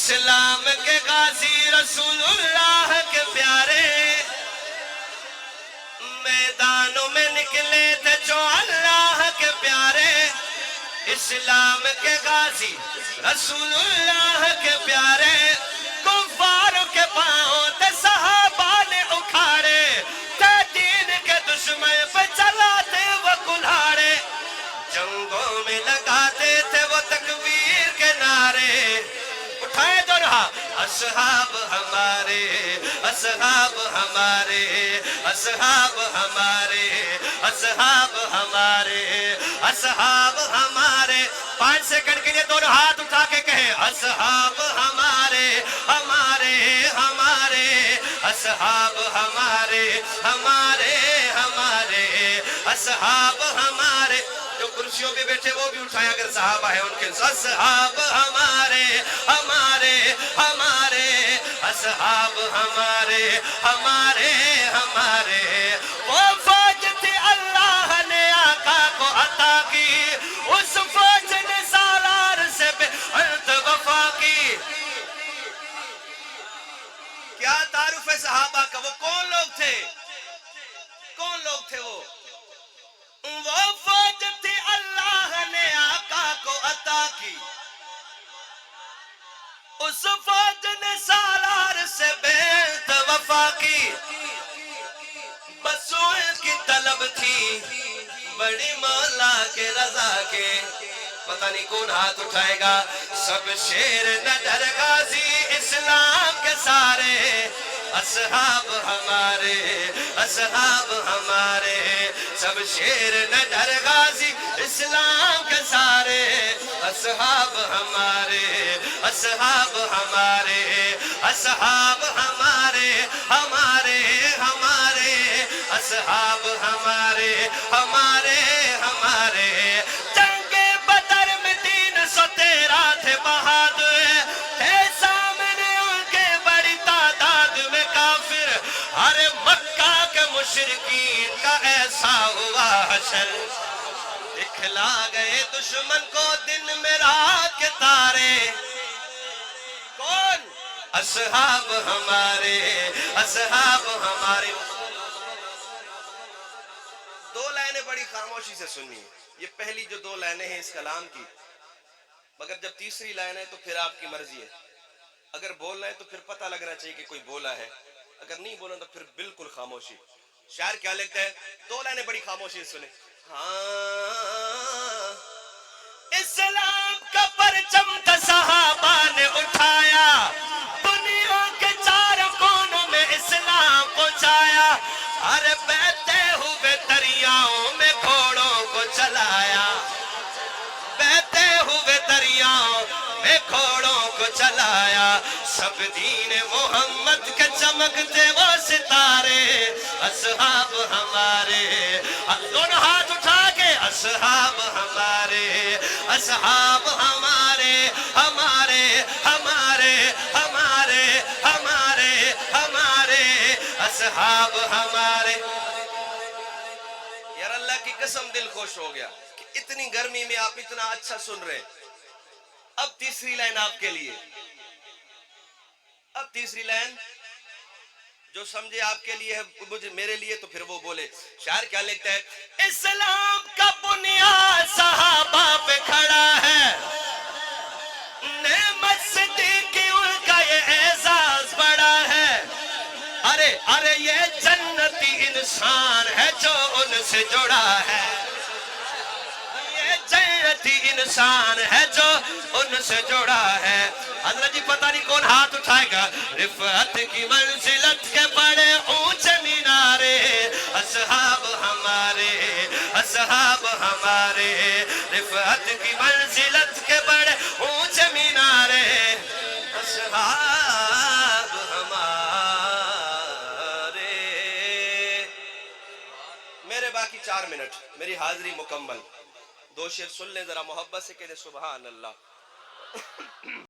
اسلام کے غازی رسول اللہ کے پیارے میدانوں میں نکلے تھے جو اللہ کے پیارے اسلام کے غازی رسول اللہ کے پیارے کفار کے پاؤں تھے صحابہ نے اکھاڑے تھے دین کے دشمن پہ چلاتے وہ کلہاڑے جنگوں میں لگاتے تھے وہ تکبیر کے نعرے اٹھائے دو رہا اصحاب ہمارے اصحاب ہمارے اصحاب ہمارے اصحاب ہمارے اصحاب ہمارے 5 سیکنڈ کے لیے دونوں ہاتھ اٹھا کے کہیں اصحاب ہمارے ہمارے ہمارے اصحاب ہمارے ہمارے ہمارے اصحاب ہمارے جو کرسیوں پہ بیٹھے وہ بھی اٹھائیں اگر صحابہ ہیں ان کے اصحاب ہمارے ہمارے ہمارے اصحاب ہمارے ہمارے ہمارے وہ فوج تھی اللہ نے آقا کو عطا کی اس فوج نے سالار سے بے حد وفا کی کیا تعارف ہے صحابہ کا وہ کون لوگ تھے کون لوگ تھے وہ فوج تھی اللہ نے آقا کو عطا کی اس فوج نے سالار سے بیعت وفا کی بسوں کی طلب تھی بڑی مولا کے رضا کے پتہ نہیں کون ہاتھ اٹھائے گا سب شیر نڈر غازی اسلام کے سارے اصحاب ہمارے اصحاب ہمارے سب شیر نڈر غازی اسلام کے سارے اصحاب ہمارے اصحاب ہمارے اصحاب ہمارے ہمارے ہمارے اصحاب ہمارے ہمارے ہمارے جنگ بدر میں 313 تھے بہادر تھے سامنے ان کے بڑی تعداد میں کافر ارے مکہ کے مشرکین کا ایسا ہوا حشر دکھلا گئے دشمن کو دن میں رات کے تارے کون اصحاب ہمارے اصحاب ہمارے 2 لائنیں بڑی خاموشی سے سنی یہ پہلی جو 2 لائنیں ہیں اس کلام کی مگر جب تیسری لائن ہے تو پھر آپ کی مرضی ہے اگر بولنا ہے تو پھر پتہ لگنا چاہیے کہ کوئی بولا ہے اگر نہیں بولا تو پھر بالکل خاموشی شاعر کیا لکھتا ہے 2 لائنیں بڑی خاموشی سے سنیں ہاں اسلام کا پرچم تو صحابہ نے اٹھایا دنیا کے 4 کونوں میں اسلام پہنچایا ارے بہتے ہوئے دریاؤں میں گھوڑوں کو چلایا بہتے ہوئے دریاؤں میں گھوڑوں کو چلایا سب دین محمد کے چمکتے وہ ستارے اصحاب ہمارے دونوں ہاتھ اٹھا کے اصحاب ہمارے اصحاب ہمارے ہمارے ہمارے ہمارے ہمارے ہمارے اصحاب ہمارے یار اللہ کی قسم دل خوش ہو گیا کہ اتنی گرمی میں آپ اتنا اچھا سن رہے اب تیسری لائن آپ کے لیے اب تیسری لائن جو سمجھے آپ کے لیے ہے میرے لیے تو پھر وہ بولے شاعر کیا لکھتا ہے اسلام کا بنیاد صحابہ پہ کھڑا ہے نعمت صدیقی ان کا یہ اعزاز بڑا ہے ارے ارے یہ جنتی انسان ہے جو ان سے جڑا ہے یہ جنتی انسان ہے جو ان سے جڑا ہے حضرت جی پتہ نہیں کون ہاتھ اٹھائے گا رفعت کی منزلت کے بڑے اونچے مینارے اصحاب ہمارے اصحاب ہمارے رفعت کی منزلت کے بڑے اونچے مینارے اصحاب ہمارے میرے باقی 4 منٹ میری حاضری مکمل 2 شعر سن لیں ذرا محبت سے کہتے سبحان اللہ